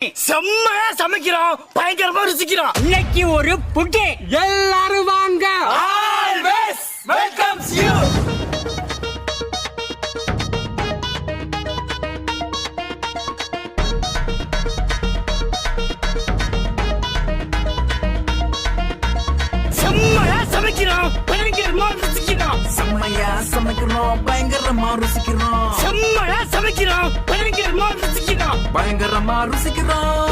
செம்மையா சமைக்கிறோம், பயங்கரமா ருசிக்கிறோம். இன்னைக்கு ஒரு புட்டு. எல்லாரும் வாங்க. Always welcomes you. செம்மையா சமைக்கிறோம், பயங்கரமா ருசிக்கிறோம். செம்மையா சமைக்கிறோம், பயங்கரமா ருசிக்கிறோம். செம்மையா சமைக்கிறோம், பயங்கரமா ருசிக்கிறோம். பயங்கரமா ருசிக்கிறோம்.